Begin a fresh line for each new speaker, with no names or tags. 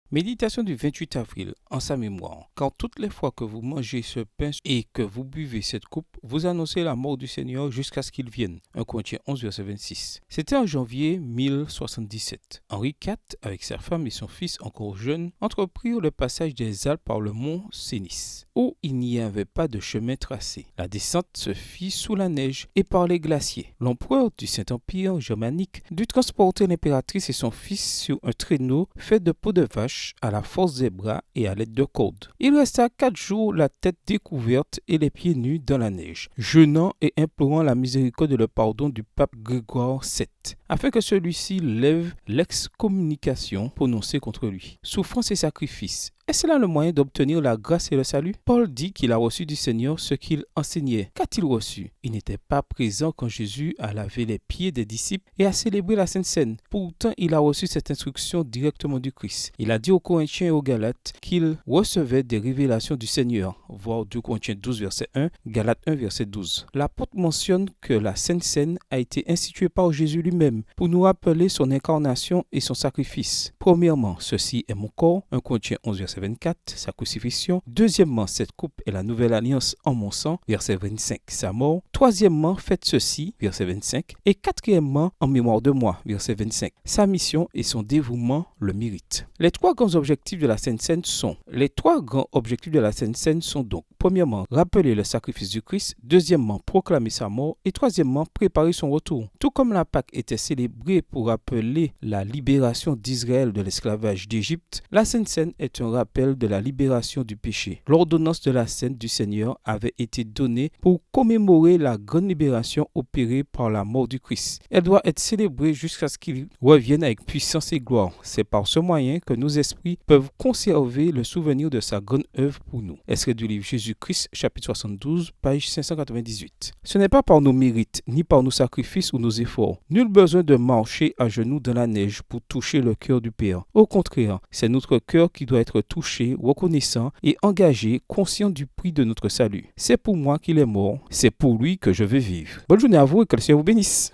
Méditation du 28 avril en sa mémoire. Car toutes les fois que vous mangez ce pain et que vous buvez cette coupe, vous annoncez la mort du Seigneur jusqu'à ce qu'il vienne. 1 Corinthiens 11, verset 26. C'était en janvier 1077. Henri IV, avec sa femme et son fils encore jeunes, entreprirent le passage des Alpes par le mont Cenis, où il n'y avait pas de chemin tracé. La descente se fit sous la neige et par les glaciers. L'empereur du Saint-Empire germanique dut transporter l'impératrice et son fils sur un traîneau fait de peau de vache à la force des bras et à l'aide de cordes. Il resta 4 jours la tête découverte et les pieds nus dans la neige, jeûnant et implorant la miséricorde et le pardon du pape Grégoire VII, afin que celui-ci lève l'excommunication prononcée contre lui. Souffrance et sacrifice. Est-ce là le moyen d'obtenir la grâce et le salut? Paul dit qu'il a reçu du Seigneur ce qu'il enseignait. Qu'a-t-il reçu? Il n'était pas présent quand Jésus a lavé les pieds des disciples et a célébré la Sainte Seine. Pourtant, il a reçu cette instruction directement du Christ. Il a dit aux Corinthiens et aux Galates qu'il recevait des révélations du Seigneur. Voir 2 Corinthiens 12, verset 1, Galates 1, verset 12. L'apôtre mentionne que la Sainte Seine a été instituée par Jésus lui-même pour nous rappeler son incarnation et son sacrifice. Premièrement, ceci est mon corps, 1 Corinthiens 11, verset 24, sa crucifixion. Deuxièmement, cette coupe est la nouvelle alliance en mon sang, verset 25, sa mort. Troisièmement, faites ceci, verset 25. Et quatrièmement, en mémoire de moi, verset 25. Sa mission et son dévouement le méritent. Les trois grands objectifs de la Sainte Seine sont donc, premièrement, rappeler le sacrifice du Christ. Deuxièmement, proclamer sa mort. Et troisièmement, préparer son retour. Tout comme la Pâque était célébrée pour rappeler la libération d'Israël de l'esclavage d'Égypte, la Sainte Seine est un rappel de la libération du péché. L'ordonnance de la Sainte du Seigneur avait été donnée pour commémorer la grande libération opérée par la mort du Christ. Elle doit être célébrée jusqu'à ce qu'il revienne avec puissance et gloire. C'est par ce moyen que nos esprits peuvent conserver le souvenir de sa grande œuvre pour nous. Extrait du livre Jésus-Christ, chapitre 72, page 598. Ce n'est pas par nos mérites, ni par nos sacrifices ou nos efforts. Nul besoin de marcher à genoux dans la neige pour toucher le cœur du Père. Au contraire, c'est notre cœur qui doit être touché, reconnaissant et engagé, conscient du prix de notre salut. C'est pour moi qu'il est mort, c'est pour lui que je veux vivre. Bonne journée à vous et que le Seigneur vous bénisse.